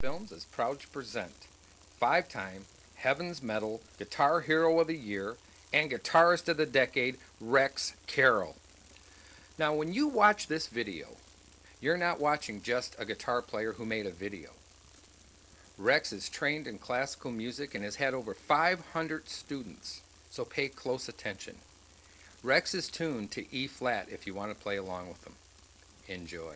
Films is proud to present five-time Heaven's Medal Guitar Hero of the Year and Guitarist of the Decade, Rex Carroll. Now, when you watch this video, you're not watching just a guitar player who made a video. Rex is trained in classical music and has had over 500 students, so pay close attention. Rex is tuned to E flat if you want to play along with him. Enjoy.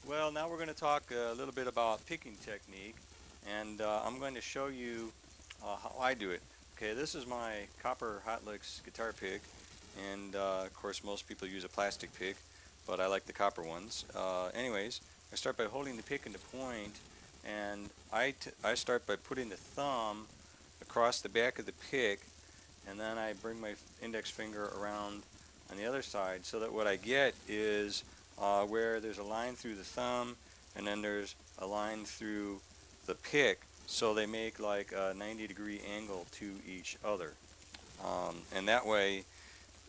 Well, now we're going to talk a little bit about picking technique, and I'm going to show you how I do it. Okay, this is my copper Hot Licks guitar pick, and of course most people use a plastic pick, but I like the copper ones. Anyways, I start by holding the pick into point, and I start by putting the thumb across the back of the pick, and then I bring my index finger around on the other side, so that what I get is where there's a line through the thumb and then there's a line through the pick, so they make like a 90-degree angle to each other. And that way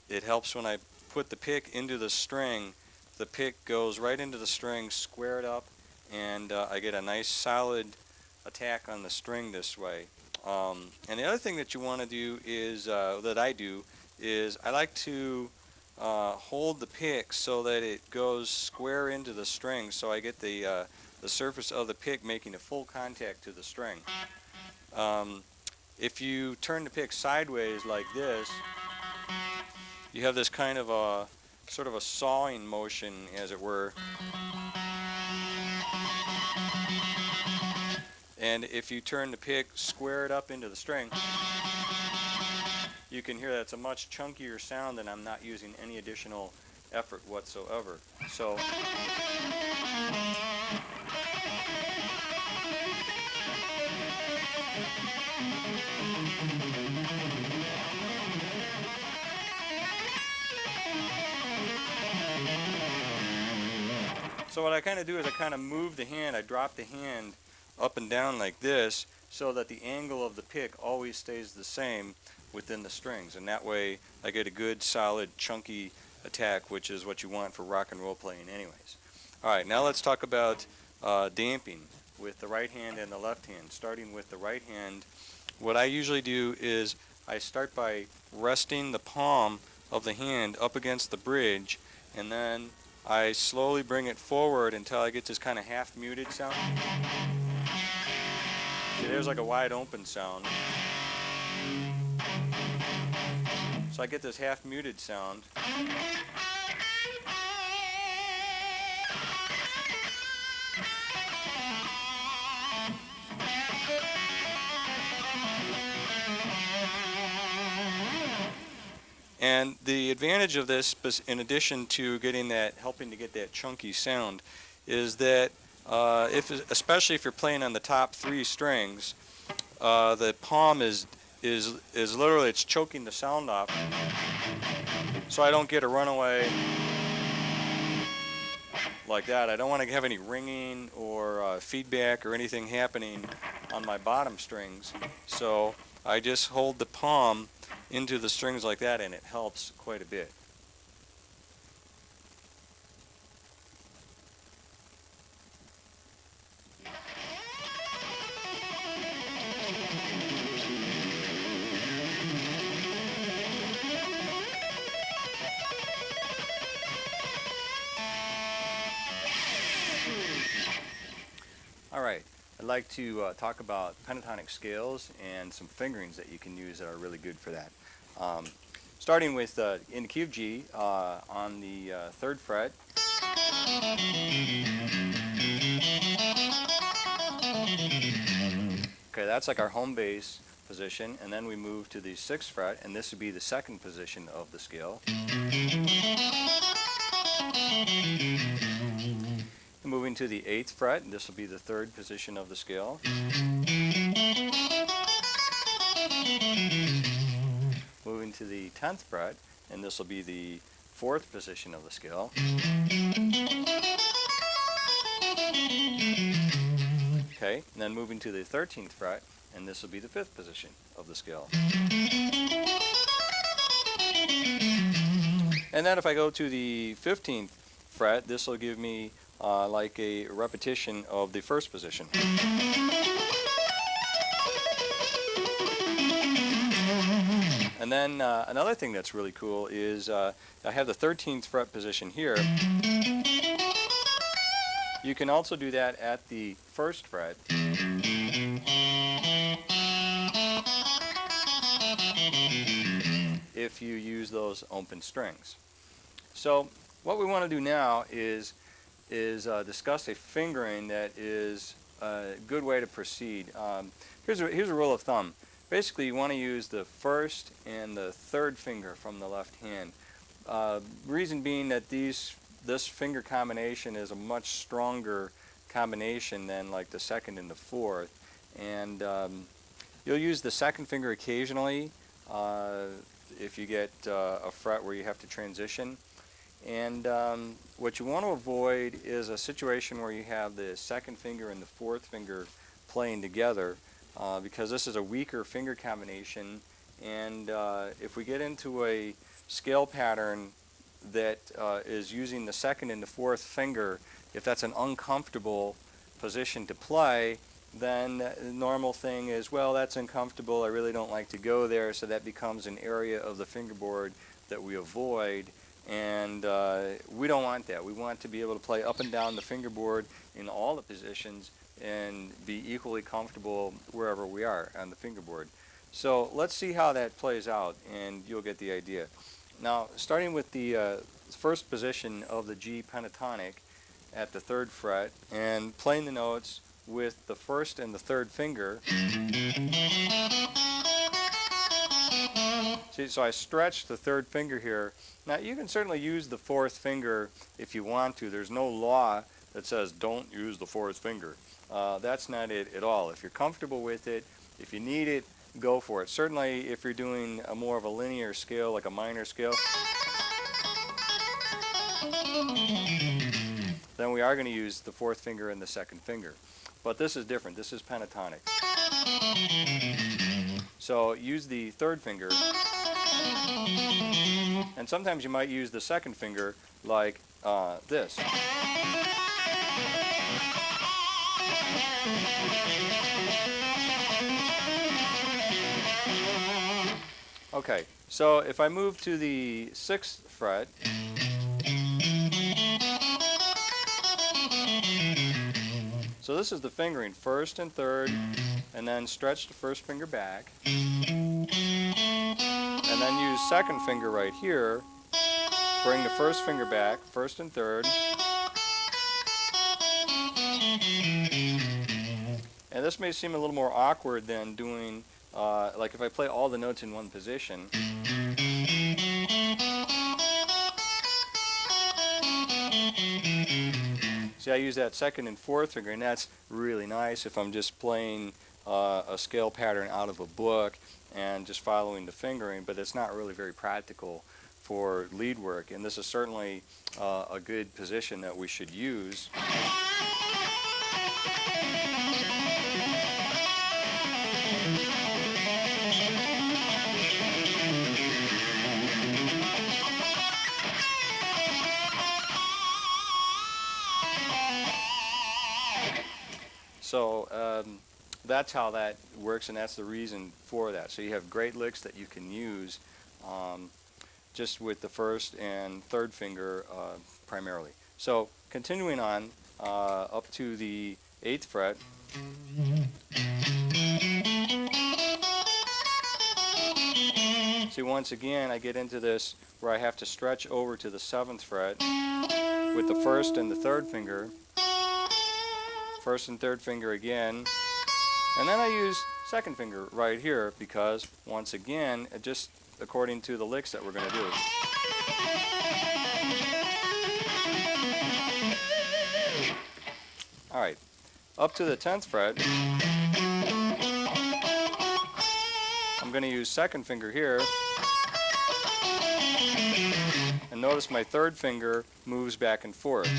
it helps when I put the pick into the string. The pick goes right into the string, squared up, and I get a nice solid attack on the string this way. And the other thing that you want to do is, that I do, is I like to hold the pick so that it goes square into the string, so I get the surface of the pick making a full contact to the string. If you turn the pick sideways like this, you have this kind of a sort of a sawing motion, as it were. And if you turn the pick squared up into the string, you can hear that it's a much chunkier sound, and I'm not using any additional effort whatsoever. So what I kind of do is I kind of move the hand, I drop the hand up and down like this, so that the angle of the pick always stays the same within the strings, and that way I get a good solid chunky attack, which is what you want for rock and roll playing anyways. Alright, now let's talk about damping with the right hand and the left hand. Starting with the right hand, what I usually do is I start by resting the palm of the hand up against the bridge, and then I slowly bring it forward until I get this kind of half muted sound. See, there's like a wide open sound. So I get this half muted sound. And the advantage of this, in addition to getting that, helping to get that chunky sound, is that especially if you're playing on the top three strings, the palm is literally, it's choking the sound off, so I don't get a runaway like that. I don't want to have any ringing or feedback or anything happening on my bottom strings, so I just hold the palm into the strings like that, and it helps quite a bit. Alright, I'd like to talk about pentatonic scales and some fingerings that you can use that are really good for that. Um, Starting with in the key of G on the 3rd fret. Okay, that's like our home bass position, and then we move to the 6th fret, and this would be the 2nd position of the scale. And moving to the 8th fret, and this will be the 3rd position of the scale. Moving to the 10th fret, and this will be the 4th position of the scale. Okay, and then moving to the 13th fret, and this will be the 5th position of the scale. And then if I go to the 15th fret, this will give me like a repetition of the 1st position. And then another thing that's really cool is I have the 13th fret position here. You can also do that at the 1st fret. If you use those open strings. So what we want to do now is discuss a fingering that is a good way to proceed. Here's a rule of thumb. Basically, you want to use the 1st and the 3rd finger from the left hand. Reason being that this finger combination is a much stronger combination than like the 2nd and the 4th. And you'll use the 2nd finger occasionally if you get a fret where you have to transition. And what you want to avoid is a situation where you have the 2nd finger and the 4th finger playing together because this is a weaker finger combination, and if we get into a scale pattern that is using the 2nd and the 4th finger, if that's an uncomfortable position to play, then the normal thing is, well, that's uncomfortable, I really don't like to go there, so that becomes an area of the fingerboard that we avoid. And we don't want that. We want to be able to play up and down the fingerboard in all the positions and be equally comfortable wherever we are on the fingerboard. So let's see how that plays out, and you'll get the idea. Now, starting with the 1st position of the G pentatonic at the 3rd fret and playing the notes with the 1st and the 3rd finger. See, so I stretched the 3rd finger here. Now you can certainly use the 4th finger if you want to. There's no law that says don't use the 4th finger. That's not it at all. If you're comfortable with it, if you need it, go for it. Certainly if you're doing a more of a linear scale, like a minor scale, then we are going to use the 4th finger and the 2nd finger. But this is different. This is pentatonic. So use the 3rd finger, and sometimes you might use the 2nd finger like this. Okay, so if I move to the 6th fret, so this is the fingering, 1st and 3rd, and then stretch the 1st finger back, and then use 2nd finger right here, bring the 1st finger back, 1st and 3rd, and this may seem a little more awkward than doing, like if I play all the notes in one position. See, I use that 2nd and 4th finger, and that's really nice if I'm just playing a scale pattern out of a book and just following the fingering, but it's not really very practical for lead work, and this is certainly a good position that we should use. So that's how that works, and that's the reason for that. So you have great licks that you can use just with the 1st and 3rd finger primarily. So continuing on up to the 8th fret. See, once again, I get into this where I have to stretch over to the 7th fret with the 1st and the 3rd finger. 1st and 3rd finger again. And then I use 2nd finger right here because, once again, just according to the licks that we're going to do. Alright, up to the 10th fret, I'm going to use 2nd finger here. And notice my 3rd finger moves back and forth.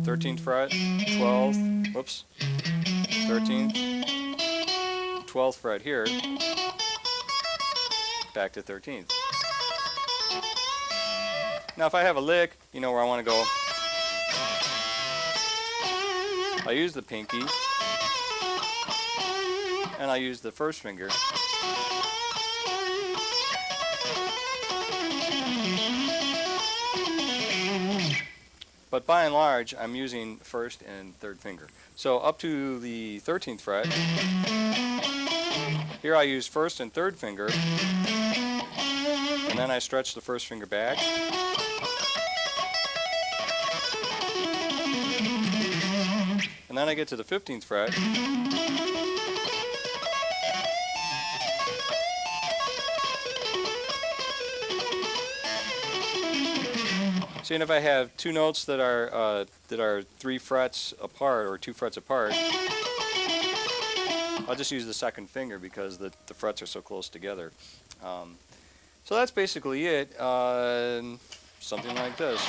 13th fret, 12th, whoops, 13th, 12th fret here, back to 13th. Now if I have a lick, you know where I want to go. I use the pinky, and I use the 1st finger. But by and large, I'm using 1st and 3rd finger. So up to the 13th fret, here I use 1st and 3rd finger, and then I stretch the 1st finger back. And then I get to the 15th fret. See, and if I have two notes that are 3 frets apart or 2 frets apart, I'll just use the 2nd finger because the frets are so close together. So that's basically it. Something like this.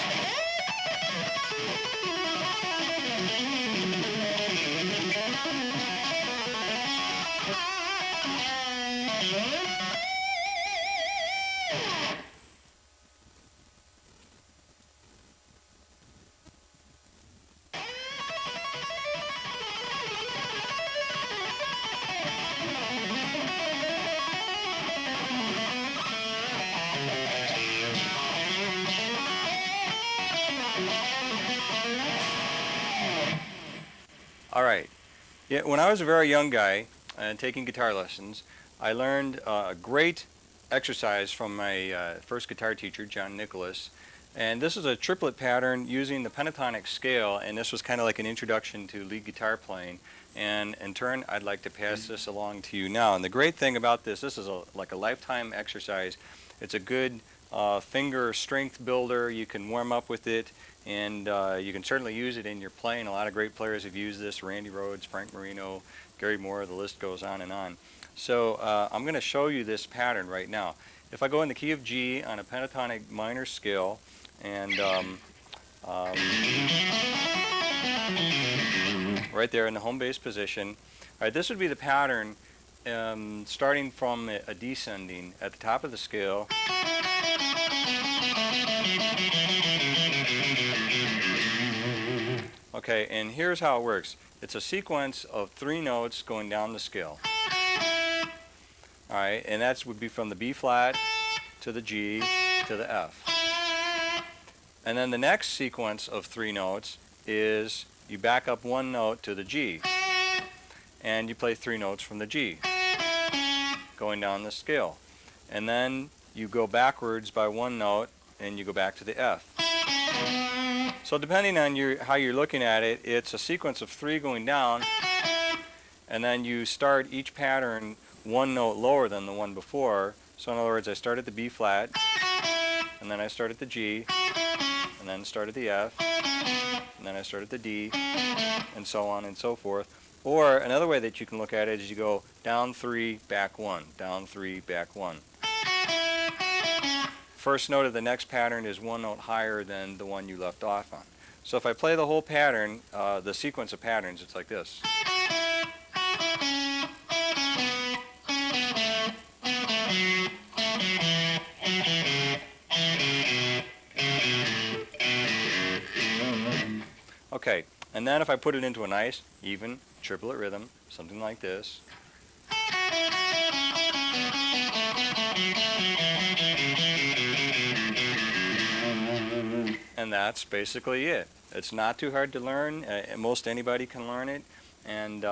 All right. Yeah, when I was a very young guy and taking guitar lessons, I learned a great exercise from my first guitar teacher, John Nicholas. And this is a triplet pattern using the pentatonic scale, and this was kind of like an introduction to lead guitar playing. And in turn, I'd like to pass this along to you now. And the great thing about this is like a lifetime exercise. It's a good finger strength builder. You can warm up with it, and you can certainly use it in your playing. A lot of great players have used this: Randy Rhoads, Frank Marino, Gary Moore, the list goes on and on. So I'm going to show you this pattern right now. If I go in the key of G on a pentatonic minor scale, and right there in the home bass position, all right, this would be the pattern starting from a descending at the top of the scale. Okay, and here's how it works. It's a sequence of 3 notes going down the scale. All right, and that would be from the B flat to the G to the F. And then the next sequence of 3 notes is you back up 1 note to the G, and you play 3 notes from the G going down the scale. And then you go backwards by 1 note and you go back to the F. So depending on how you're looking at it, it's a sequence of 3 going down, and then you start each pattern 1 note lower than the one before. So in other words, I start at the B flat, and then I start at the G, and then start at the F, and then I start at the D, and so on and so forth. Or another way that you can look at it is you go down 3, back 1, down 3, back 1. First note of the next pattern is 1 note higher than the one you left off on. So if I play the whole pattern, the sequence of patterns, it's like this. Okay, and then if I put it into a nice, even, triplet rhythm, something like this. And that's basically it. It's not too hard to learn. Most anybody can learn it. and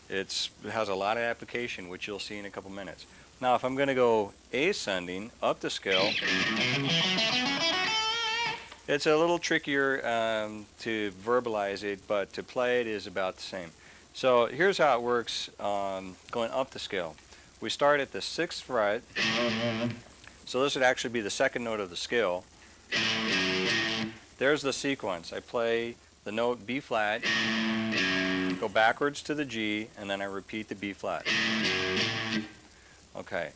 it has a lot of application, which you'll see in a couple minutes. Now, if I'm going to go ascending up the scale, it's a little trickier to verbalize it, but to play it is about the same. So here's how it works going up the scale. We start at the 6th fret, so this would actually be the second note of the scale. There's the sequence. I play the note B flat, go backwards to the G, and then I repeat the B flat. Okay.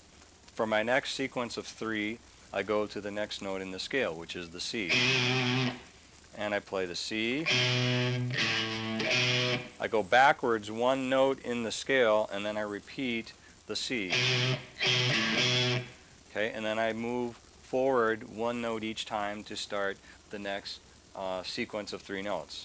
For my next sequence of 3, I go to the next note in the scale, which is the C. And I play the C. I go backwards 1 note in the scale, and then I repeat the C. Okay, and then I move forward 1 note each time to start the next sequence of 3 notes.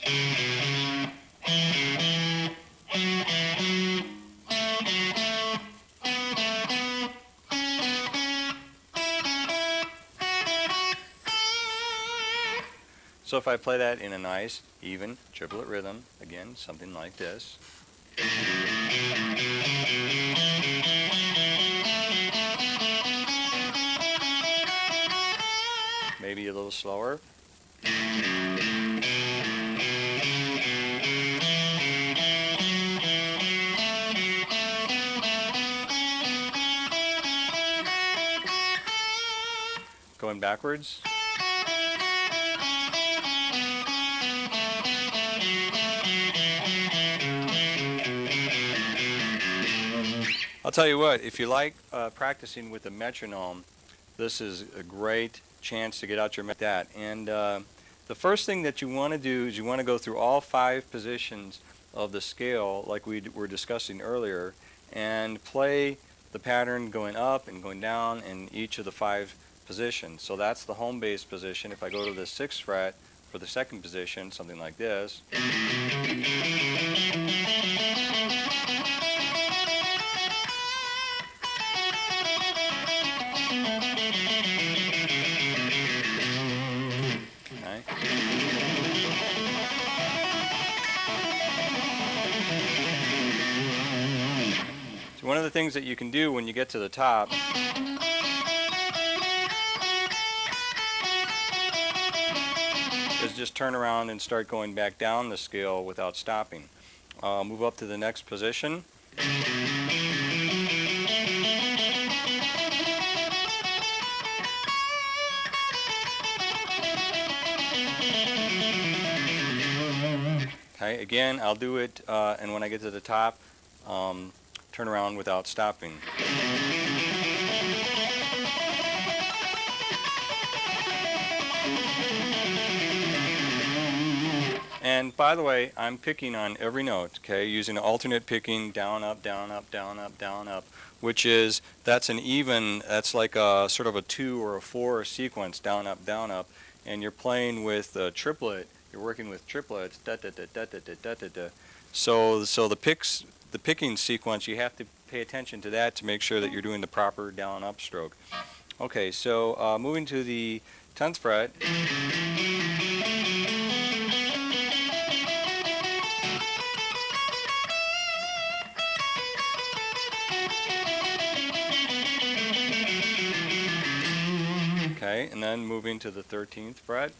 So if I play that in a nice, even triplet rhythm, again, something like this. Maybe a little slower. Going backwards. I'll tell you what, if you like practicing with a metronome, this is a great chance to get out your that. And the first thing that you want to do is you want to go through all 5 positions of the scale like we were discussing earlier and play the pattern going up and going down in each of the 5 positions. So that's the home base position. If I go to the 6th fret for the second position, something like this. So one of the things that you can do when you get to the top is just turn around and start going back down the scale without stopping. Move up to the next position. Okay, again, I'll do it, and when I get to the top, turn around without stopping. And by the way, I'm picking on every note, okay, using alternate picking, down, up, down, up, down, up, down, up, which is, that's an even, that's like a sort of a 2 or a 4 sequence, down, up, and you're playing with a triplet, you're working with triplets, da da da da da da da da da. So the picking sequence, you have to pay attention to that to make sure that you're doing the proper down, up stroke. Okay, so moving to the 10th fret. Okay, and then moving to the 13th fret.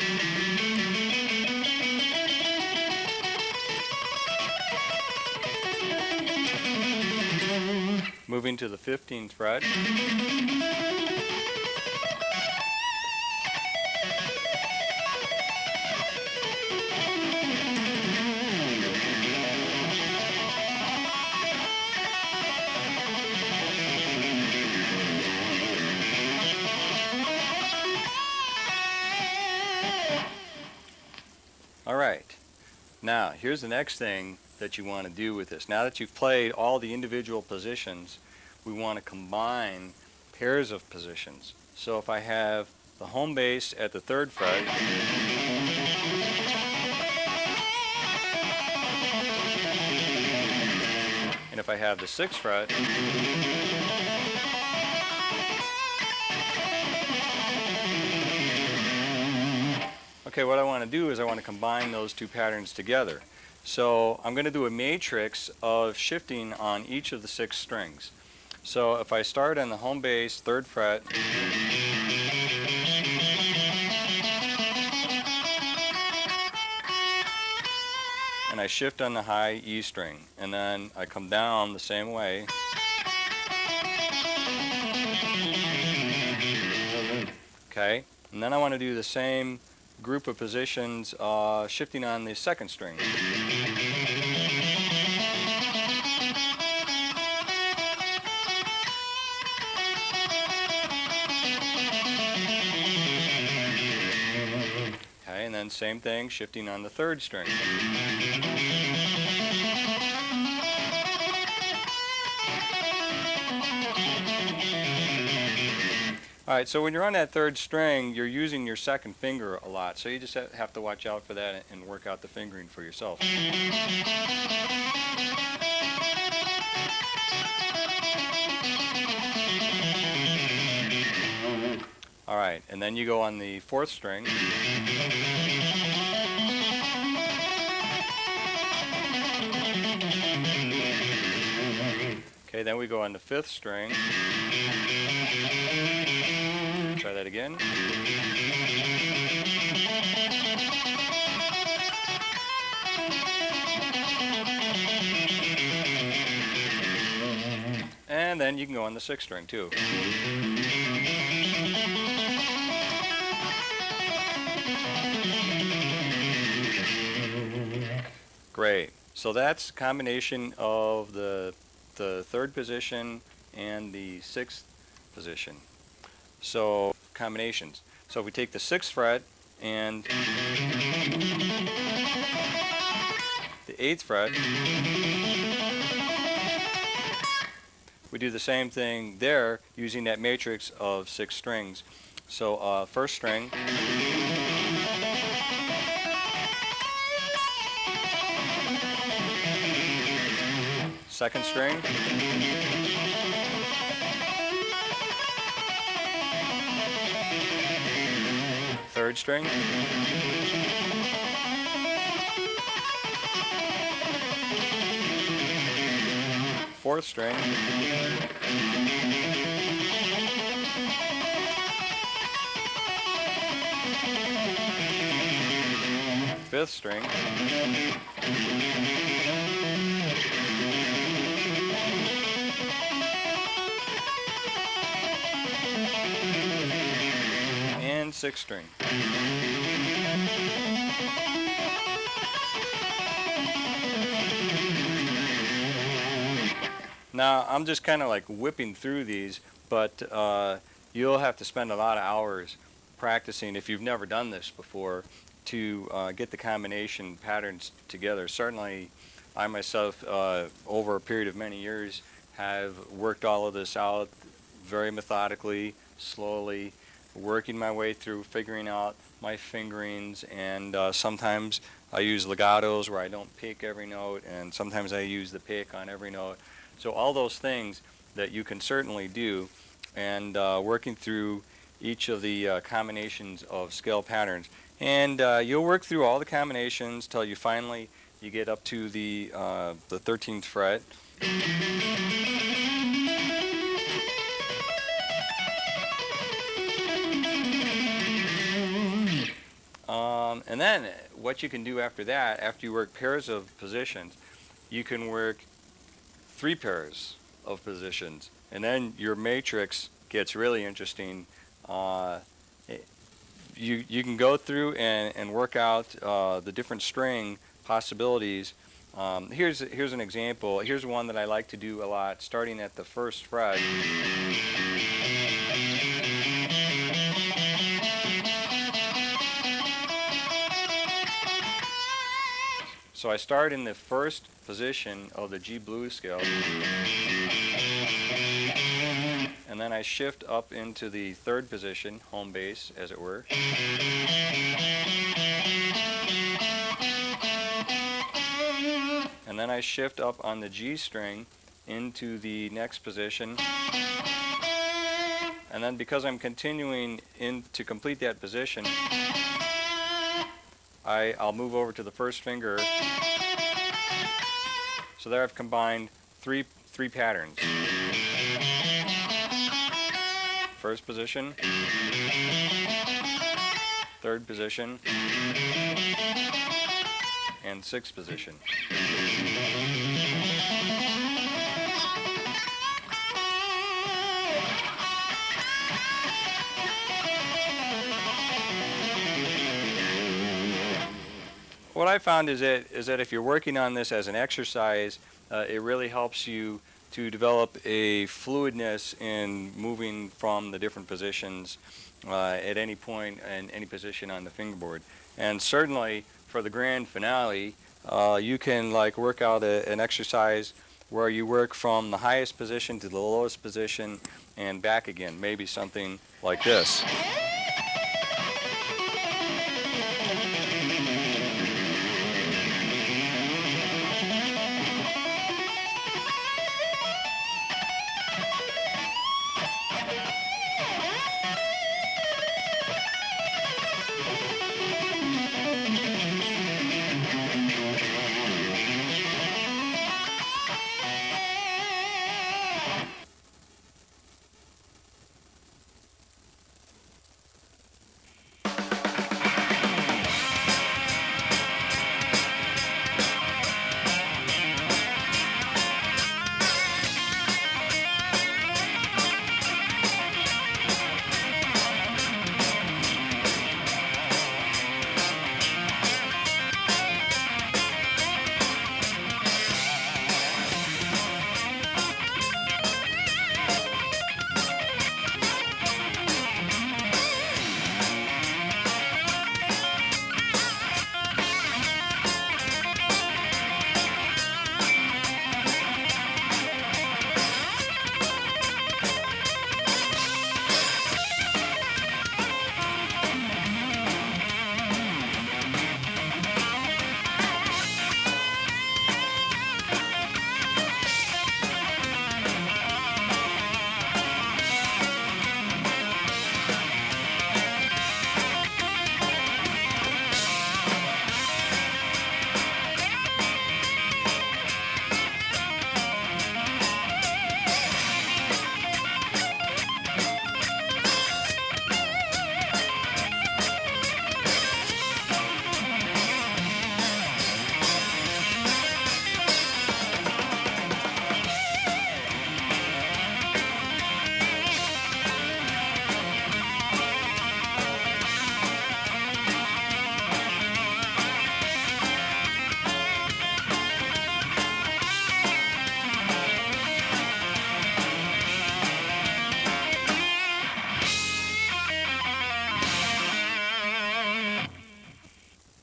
Moving to the 15th fret. All right, now here's the next thing that you want to do with this. Now that you've played all the individual positions, we want to combine pairs of positions. So if I have the home bass at the 3rd fret, and if I have the 6th fret, okay, what I want to do is I want to combine those 2 patterns together. So I'm going to do a matrix of shifting on each of the 6 strings. So if I start on the home bass 3rd fret, and I shift on the high E string, and then I come down the same way, okay, and then I want to do the same group of positions shifting on the 2nd string. Okay, and then same thing shifting on the 3rd string. Alright, so when you're on that 3rd string, you're using your 2nd finger a lot, so you just have to watch out for that and work out the fingering for yourself. Alright, and then you go on the 4th string. Okay, then we go on the 5th string. Try that again. And then you can go on the 6th string too. Great. So that's a combination of the 3rd position and the 6th position. So combinations. So if we take the 6th fret and the 8th fret, we do the same thing there using that matrix of 6 strings. So 1st string, 2nd string, 3rd string, 4th string, 5th string, and 6th string. Now I'm just kind of like whipping through these, but you'll have to spend a lot of hours practicing if you've never done this before to get the combination patterns together. Certainly I myself over a period of many years have worked all of this out very methodically, slowly, working my way through figuring out my fingerings, and sometimes I use legatos where I don't pick every note, and sometimes I use the pick on every note. So all those things that you can certainly do, and working through each of the combinations of scale patterns, and you'll work through all the combinations till you finally get up to the 13th fret. And then what you can do after that, after you work pairs of positions, you can work 3 pairs of positions, and then your matrix gets really interesting. You can go through and work out the different string possibilities. Here's an example. Here's one that I like to do a lot, starting at the 1st fret. So I start in the 1st position of the G blues scale, and then I shift up into the 3rd position, home bass as it were. And then I shift up on the G string into the next position. And then because I'm continuing to complete that position, I'll move over to the 1st finger So there I've combined three patterns. First position, third position, and sixth position. What I found is that if you're working on this as an exercise, it really helps you to develop a fluidness in moving from the different positions at any point and any position on the fingerboard. And certainly for the grand finale, you can like work out an exercise where you work from the highest position to the lowest position and back again, maybe something like this.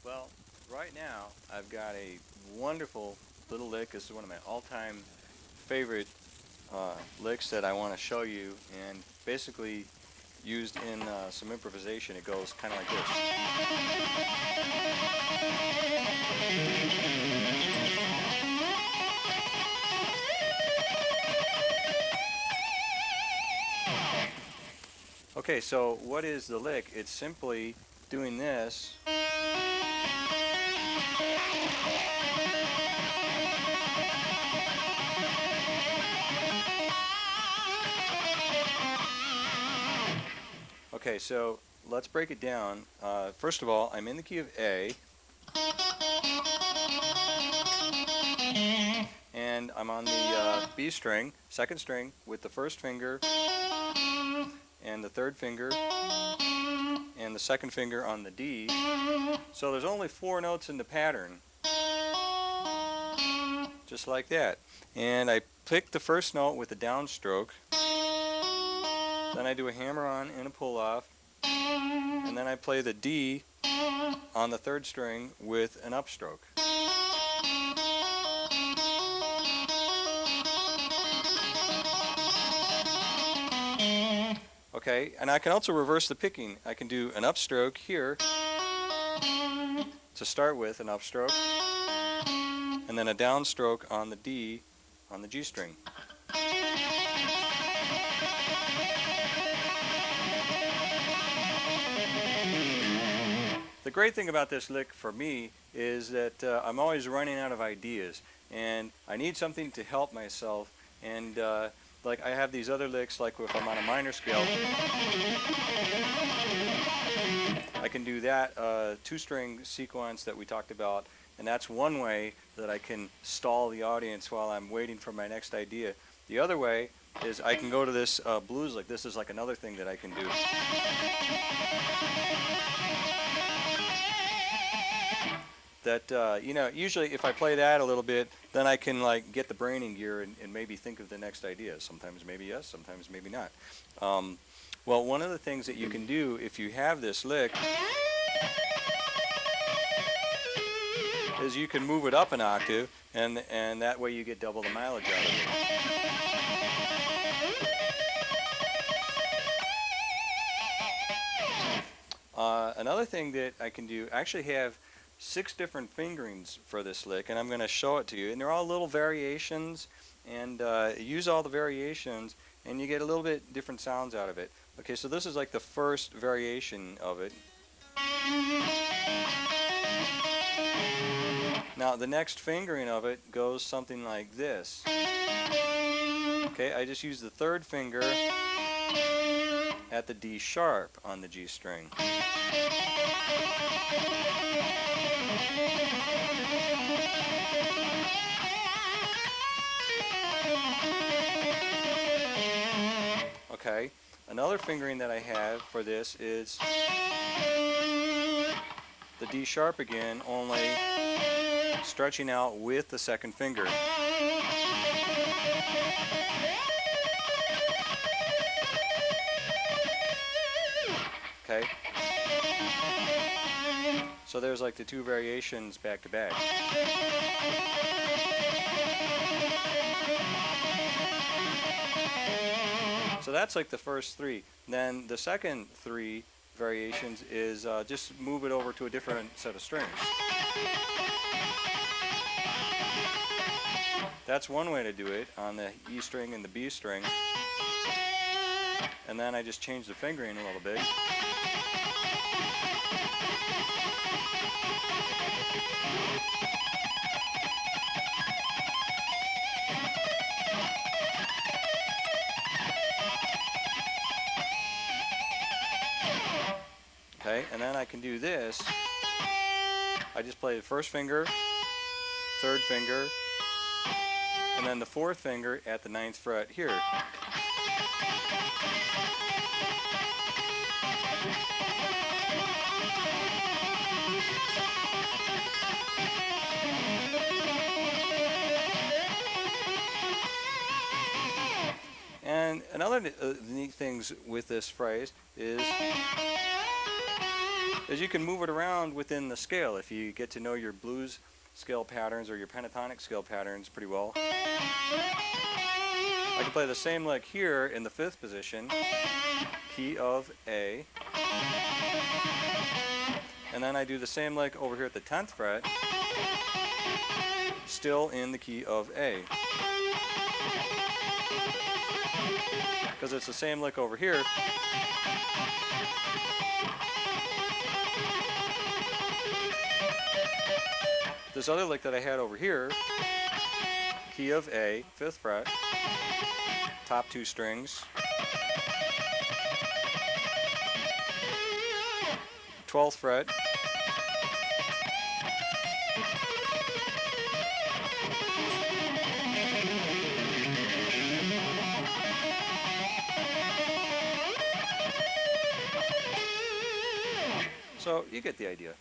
Well, right now I've got a wonderful little lick. This is one of my all-time favorite licks that I want to show you, and basically used in some improvisation. It goes kind of like this. Okay, so what is the lick? It's simply doing this. Okay, so let's break it down. First of all, I'm in the key of A, and I'm on the B string, second string, with the first finger and the third finger and the second finger on the D. So there's only 4 notes in the pattern, just like that. And I pick the first note with a downstroke. Then I do a hammer-on and a pull-off, and then I play the D on the third string with an upstroke. Okay, and I can also reverse the picking. I can do an upstroke here to start with, an upstroke, and then a downstroke on the D on the G string. The great thing about this lick for me is that I'm always running out of ideas, and I need something to help myself. And like I have these other licks, like if I'm on a minor scale, I can do that two-string sequence that we talked about, and that's one way that I can stall the audience while I'm waiting for my next idea. The other way is I can go to this blues lick. This is like another thing that I can do. That usually if I play that a little bit, then I can like get the brain in gear and maybe think of the next idea. Sometimes maybe yes, sometimes maybe not. Well, one of the things that you can do if you have this lick is you can move it up an octave, and that way you get double the mileage out of it. Another thing that I can do, I actually have 6 different fingerings for this lick, and I'm going to show it to you. And they're all little variations, and use all the variations, and you get a little bit different sounds out of it. Okay, so this is like the first variation of it. Now the next fingering of it goes something like this. Okay, I just use the 3rd finger at the D sharp on the G string. Okay, another fingering that I have for this is the D sharp again, only stretching out with the 2nd finger. Okay, so there's like the 2 variations back to back. So that's like the first 3. Then the second 3 variations is just move it over to a different set of strings. That's one way to do it on the E string and the B string. And then I just change the fingering a little bit. Okay, and then I can do this. I just play the 1st finger, 3rd finger, and then the 4th finger at the 9th fret here. And another neat things with this phrase is you can move it around within the scale if you get to know your blues scale patterns or your pentatonic scale patterns pretty well. I can play the same lick here in the 5th position, key of A, and then I do the same lick over here at the 10th fret, still in the key of A. Because it's the same lick over here. This other lick that I had over here, key of A, 5th fret, top 2 strings, 12th fret, so you get the idea.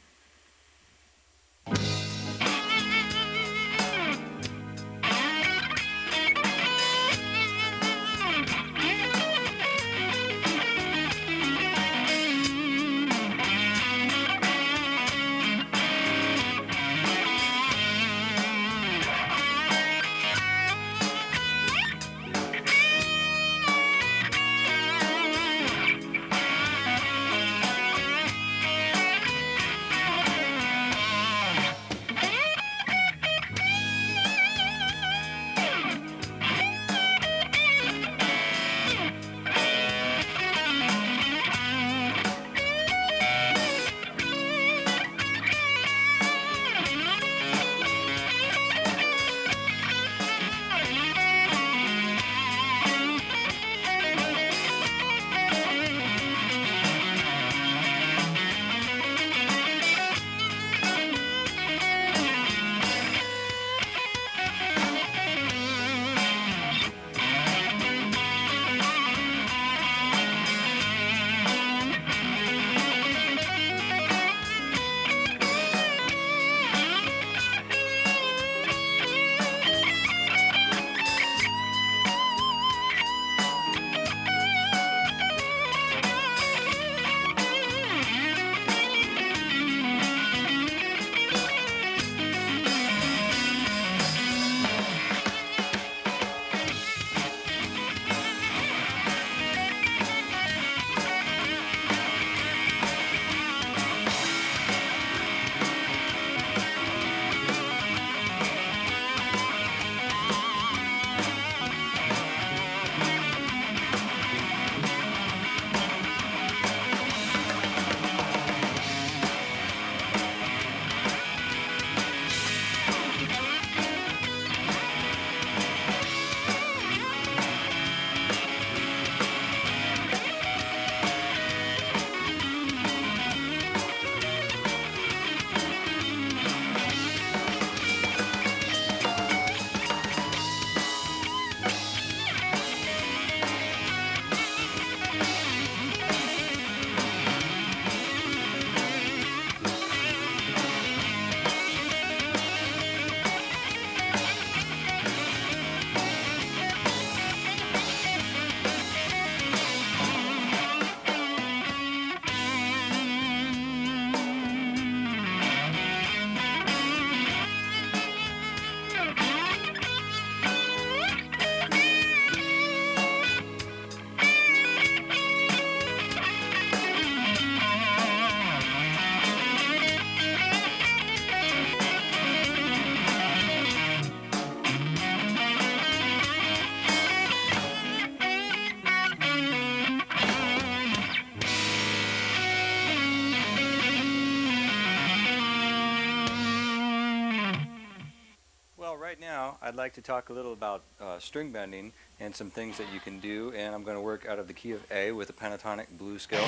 now I'd like to talk a little about string bending and some things that you can do, and I'm going to work out of the key of A with a pentatonic blues scale.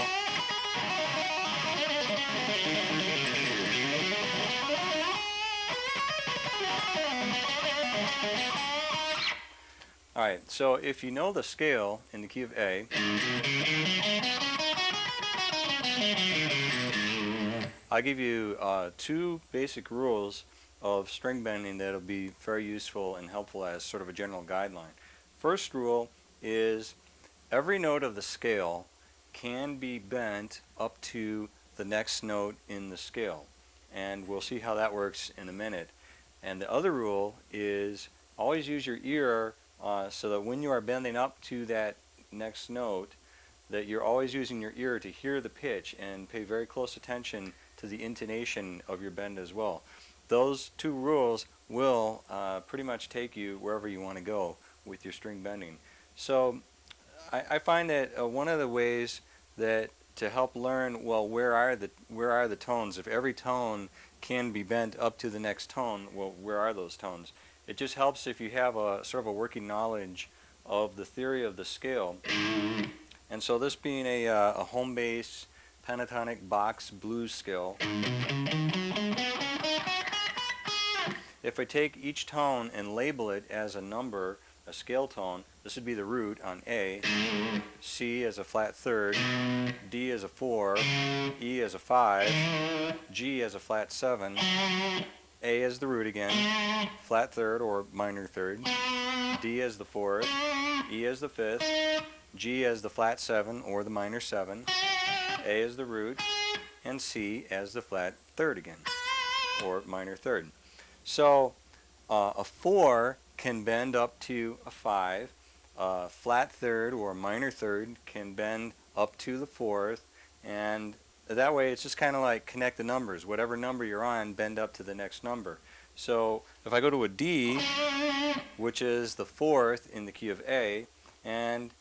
Alright, so if you know the scale in the key of A, I'll give you two basic rules of string bending that will be very useful and helpful as sort of a general guideline. First rule is every note of the scale can be bent up to the next note in the scale, and we'll see how that works in a minute. And the other rule is always use your ear so that when you are bending up to that next note, that you're always using your ear to hear the pitch and pay very close attention to the intonation of your bend as well. Those two rules will pretty much take you wherever you want to go with your string bending. So I find that one of the ways that to help learn, well, where are the tones? If every tone can be bent up to the next tone, well, where are those tones? It just helps if you have a sort of a working knowledge of the theory of the scale. And so this being a home base pentatonic box blues scale, if I take each tone and label it as a number, a scale tone, this would be the root on A, C as a flat third, D as a 4, E as a 5, G as a flat 7, A as the root again, flat third or minor third, D as the 4th, E as the 5th, G as the flat 7 or the minor 7, A as the root, and C as the flat third again, or minor third. So a 4 can bend up to a 5, a flat third or minor third can bend up to the 4th, and that way it's just kind of like connect the numbers. Whatever number you're on, bend up to the next number. So if I go to a D, which is the 4th in the key of A, and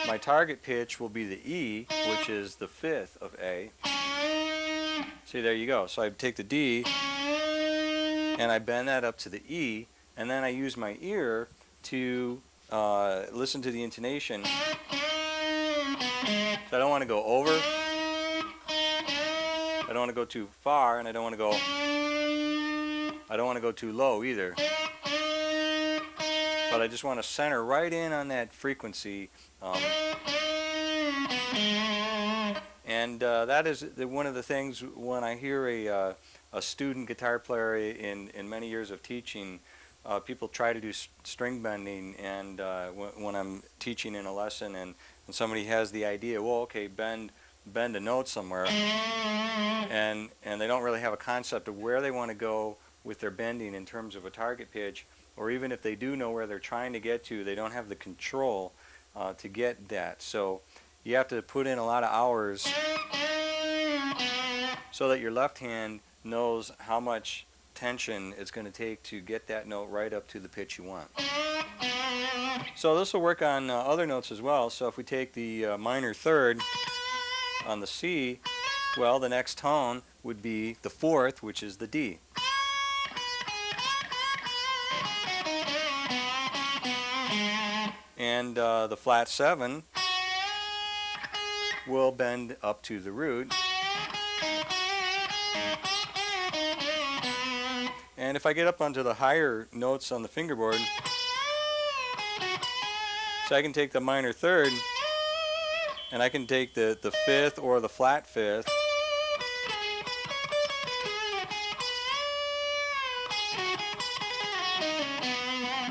my target pitch will be the E, which is the 5th of A. See, there you go. So I take the D and I bend that up to the E, and then I use my ear to listen to the intonation. So I don't want to go over, I don't want to go too far, and I don't want to go too low either. But I just want to center right in on that frequency. And that is one of the things when I hear a student guitar player in many years of teaching, people try to do string bending, and when I'm teaching in a lesson and somebody has the idea, well, okay, bend a note somewhere, and they don't really have a concept of where they want to go with their bending in terms of a target pitch, or even if they do know where they're trying to get to, they don't have the control to get that. So you have to put in a lot of hours so that your left hand knows how much tension it's going to take to get that note right up to the pitch you want. So this will work on other notes as well. So if we take the minor third on the C, well, the next tone would be the 4th, which is the D. And the flat 7 will bend up to the root. And if I get up onto the higher notes on the fingerboard, so I can take the minor third, and I can take the 5th or the flat 5th,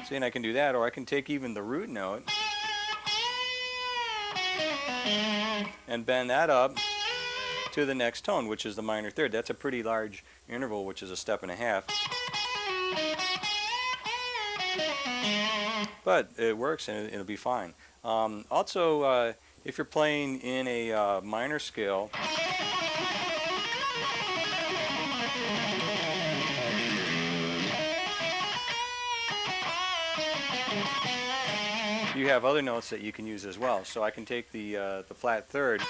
see, and I can do that, or I can take even the root note and bend that up to the next tone, which is the minor third. That's a pretty large interval, which is a step and a half. But it works, and it'll be fine. Also, if you're playing in a minor scale, you have other notes that you can use as well. So I can take the flat third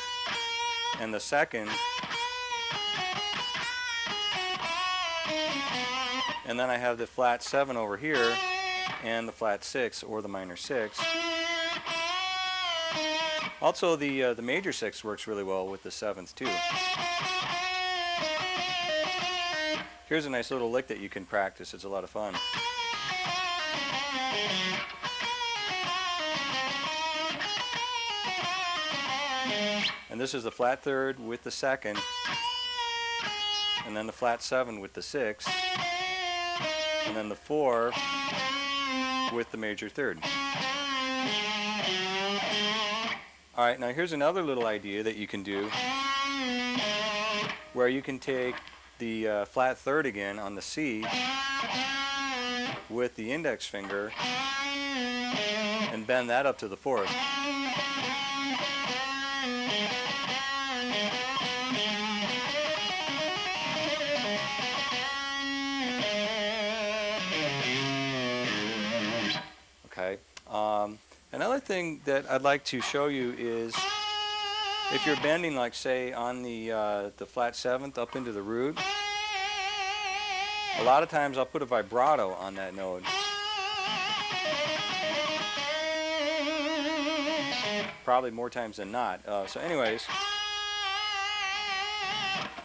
and the 2nd, and then I have the flat 7 over here, and the flat 6 or the minor 6. Also, the major 6 works really well with the 7th too. Here's a nice little lick that you can practice. It's a lot of fun. And this is the flat 3rd with the 2nd, and then the flat 7 with the 6, and then the 4 with the major 3rd. Alright, now here's another little idea that you can do, where you can take the flat 3rd again on the C with the index finger and bend that up to the 4th. Okay. Another thing that I'd like to show you is if you're bending, like say on the flat 7th up into the root, a lot of times I'll put a vibrato on that note. Probably more times than not. So anyways,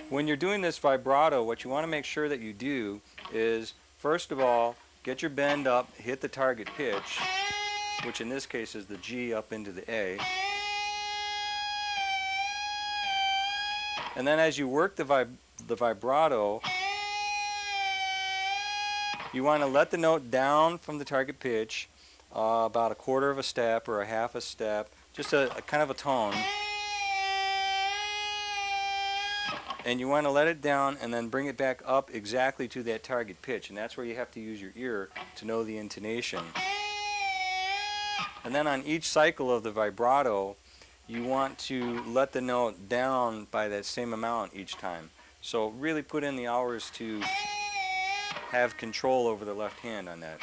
when you're doing this vibrato, what you want to make sure that you do is, first of all, get your bend up, hit the target pitch, which in this case is the G up into the A. And then as you work the vibrato, you want to let the note down from the target pitch about a quarter of a step or a half a step, just a kind of a tone. And you want to let it down and then bring it back up exactly to that target pitch, and that's where you have to use your ear to know the intonation. And then on each cycle of the vibrato, you want to let the note down by that same amount each time. So really put in the hours to have control over the left hand on that.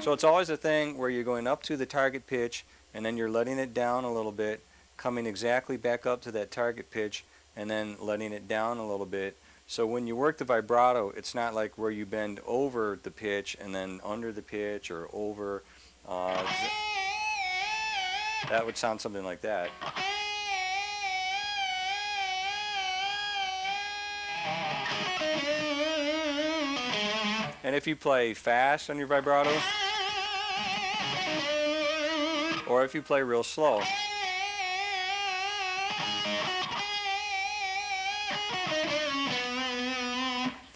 So it's always a thing where you're going up to the target pitch and then you're letting it down a little bit, coming exactly back up to that target pitch and then letting it down a little bit. So when you work the vibrato, it's not like where you bend over the pitch and then under the pitch or over. That would sound something like that. And if you play fast on your vibrato, or if you play real slow,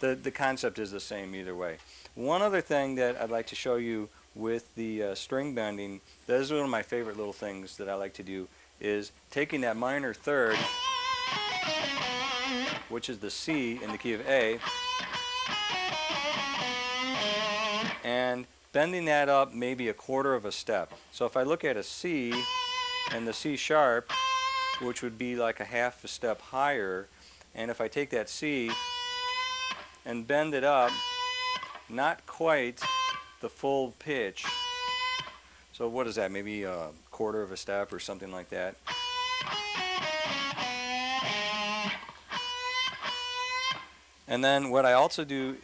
the concept is the same either way. One other thing that I'd like to show you with the string bending, that is one of my favorite little things that I like to do, is taking that minor 3rd, which is the C in the key of A, and bending that up maybe a quarter of a step. So if I look at a C and the C sharp, which would be like a half a step higher, and if I take that C and bend it up, not quite the full pitch. So what is that, maybe a quarter of a step or something like that. And then what I also do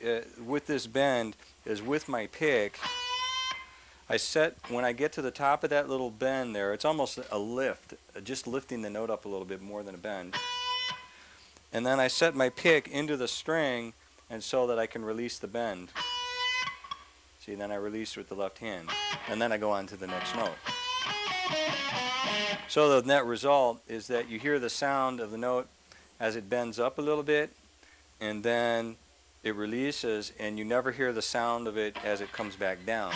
with this bend is with my pick, I set, when I get to the top of that little bend there, it's almost a lift, just lifting the note up a little bit more than a bend. And then I set my pick into the string and so that I can release the bend. See, then I release with the left hand. And then I go on to the next note. So the net result is that you hear the sound of the note as it bends up a little bit, and then it releases, and you never hear the sound of it as it comes back down.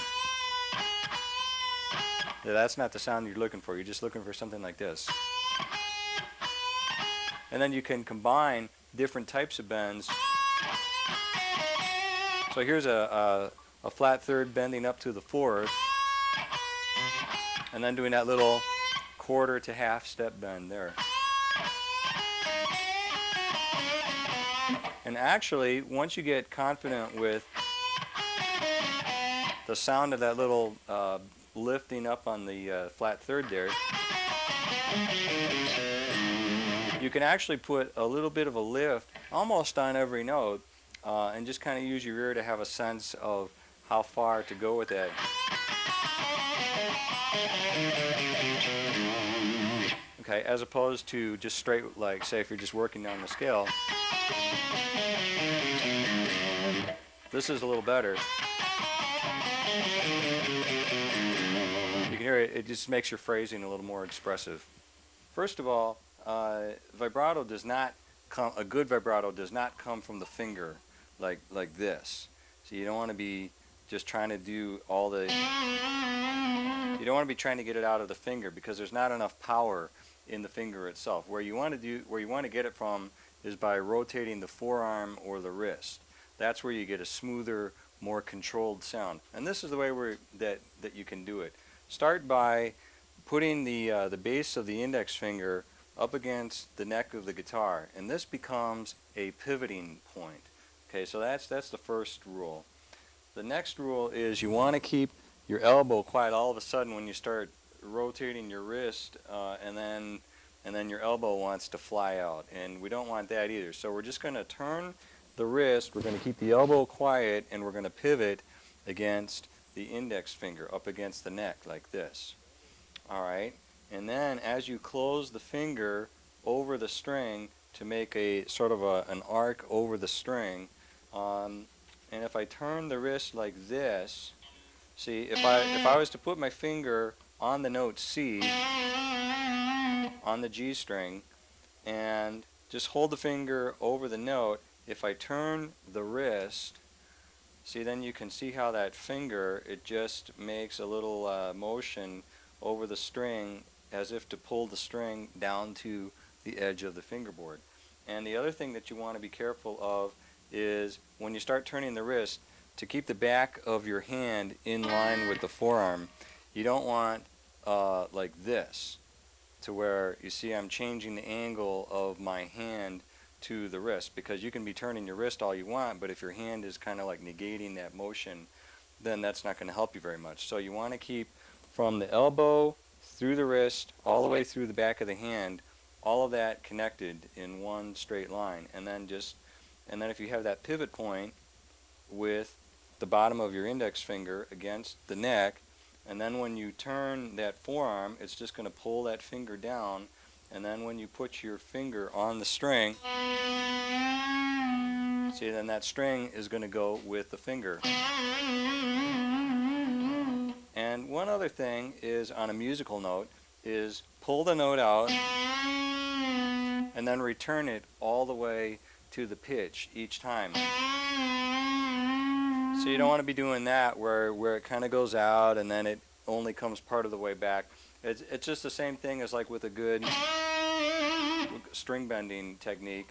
That's not the sound you're looking for. You're just looking for something like this. And then you can combine different types of bends. So here's a flat 3rd bending up to the 4th, and then doing that little quarter to half step bend there. And actually, once you get confident with the sound of that little lifting up on the flat 3rd there, you can actually put a little bit of a lift almost on every note and just kind of use your ear to have a sense of how far to go with that. Okay, as opposed to just straight, like say if you're just working down the scale, this is a little better. You can hear it, it just makes your phrasing a little more expressive. First of all, vibrato does not come, a good vibrato does not come from the finger like this. So you don't want to be just trying to do all the, you don't want to be trying to get it out of the finger because there's not enough power in the finger itself. Where you want to get it from is by rotating the forearm or the wrist. That's where you get a smoother, more controlled sound. And this is the way that you can do it. Start by putting the base of the index finger up against the neck of the guitar, and this becomes a pivoting point. Okay, so that's the first rule. The next rule is you want to keep your elbow quiet all of a sudden when you start rotating your wrist, and then your elbow wants to fly out, and we don't want that either. So we're just going to turn the wrist, we're going to keep the elbow quiet, and we're going to pivot against the index finger up against the neck like this. Alright, and then as you close the finger over the string to make a sort of an arc over the string, and if I turn the wrist like this, see, if I was to put my finger on the note C on the G string and just hold the finger over the note, if I turn the wrist, see, then you can see how that finger, it just makes a little motion over the string as if to pull the string down to the edge of the fingerboard. And the other thing that you want to be careful of is when you start turning the wrist, to keep the back of your hand in line with the forearm. You don't want like this, to where you see I'm changing the angle of my hand to the wrist, because you can be turning your wrist all you want, but if your hand is kind of like negating that motion, then that's not going to help you very much. So you want to keep from the elbow through the wrist all the way through the back of the hand, all of that connected in one straight line, and then if you have that pivot point with the bottom of your index finger against the neck, and then when you turn that forearm, it's just going to pull that finger down, and then when you put your finger on the string, see, then that string is going to go with the finger. And one other thing is, on a musical note, is pull the note out and then return it all the way to the pitch each time. So you don't want to be doing that where it kind of goes out and then it only comes part of the way back. It's just the same thing as like with a good string bending technique.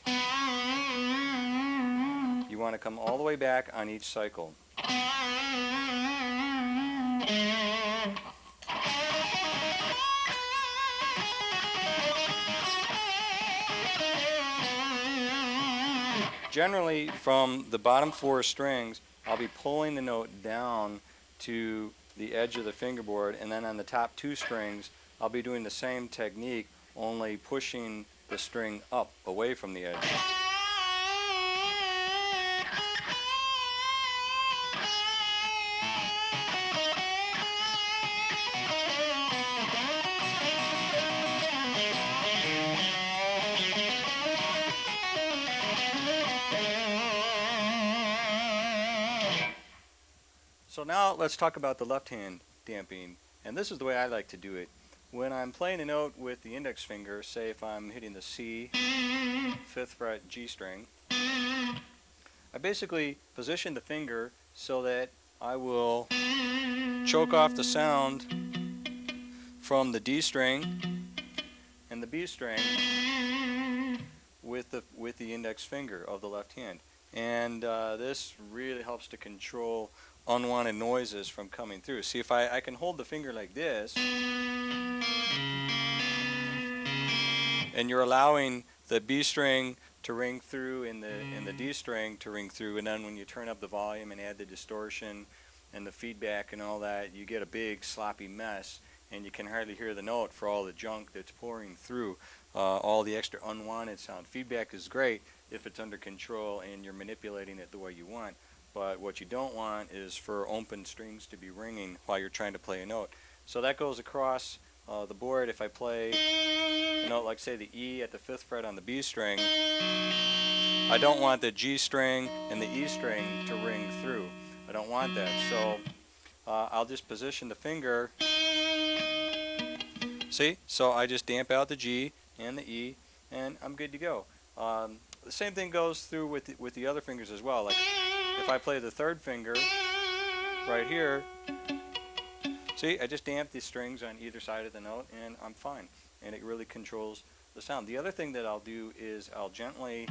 You want to come all the way back on each cycle. Generally, from the bottom 4 strings, I'll be pulling the note down to the edge of the fingerboard, and then on the top 2 strings, I'll be doing the same technique, only pushing the string up away from the edge. So now let's talk about the left hand damping, and this is the way I like to do it. When I'm playing a note with the index finger, say if I'm hitting the C, 5th fret G string, I basically position the finger so that I will choke off the sound from the D string and the B string with the index finger of the left hand. And this really helps to control unwanted noises from coming through. See, if I can hold the finger like this, and you're allowing the B string to ring through and the D string to ring through, and then when you turn up the volume and add the distortion and the feedback and all that, you get a big sloppy mess, and you can hardly hear the note for all the junk that's pouring through, all the extra unwanted sound. Feedback is great if it's under control and you're manipulating it the way you want, but what you don't want is for open strings to be ringing while you're trying to play a note. So that goes across the board. If I play a note like, say, the E at the 5th fret on the B string, I don't want the G string and the E string to ring through. I don't want that. So I'll just position the finger. See? So I just damp out the G and the E, and I'm good to go. The same thing goes through with the other fingers as well. Like if I play the 3rd finger right here, see, I just damp the strings on either side of the note, and I'm fine. And it really controls the sound. The other thing that I'll do is I'll gently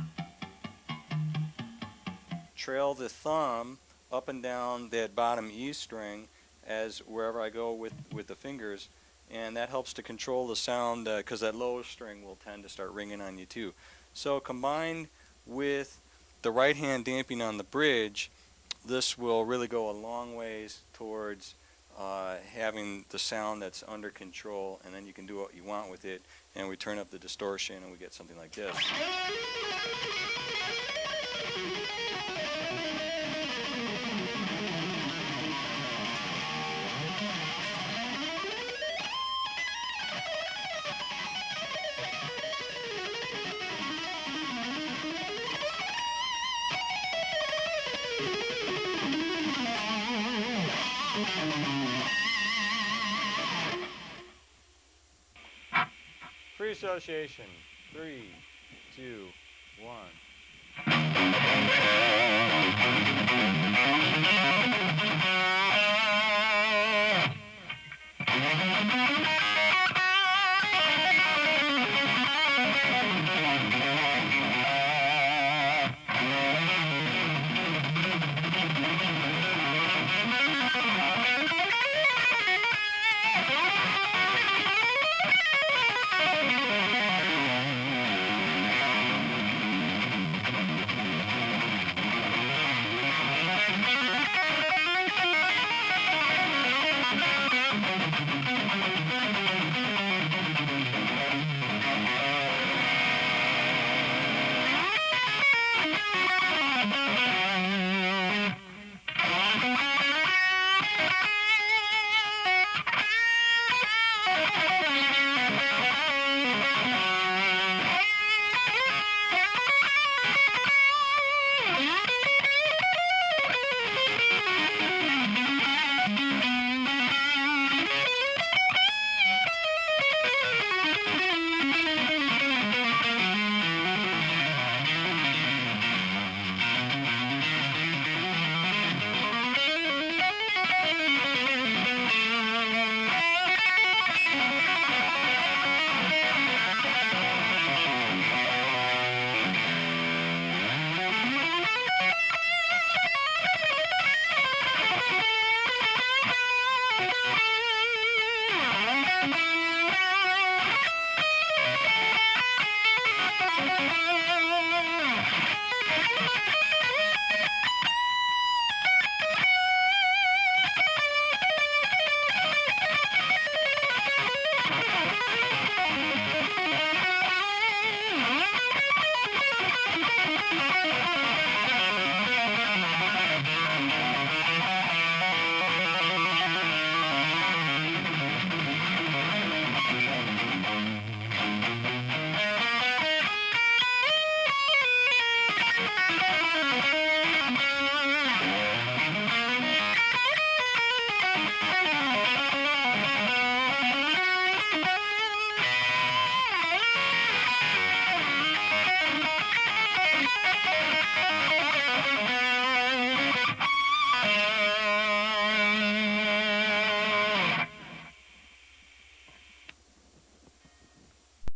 trail the thumb up and down that bottom E string as wherever I go with the fingers, and that helps to control the sound because that lower string will tend to start ringing on you too. So combined with the right hand damping on the bridge, this will really go a long ways towards having the sound that's under control, and then you can do what you want with it, and we turn up the distortion and we get something like this. Free association. 3, 2, 1.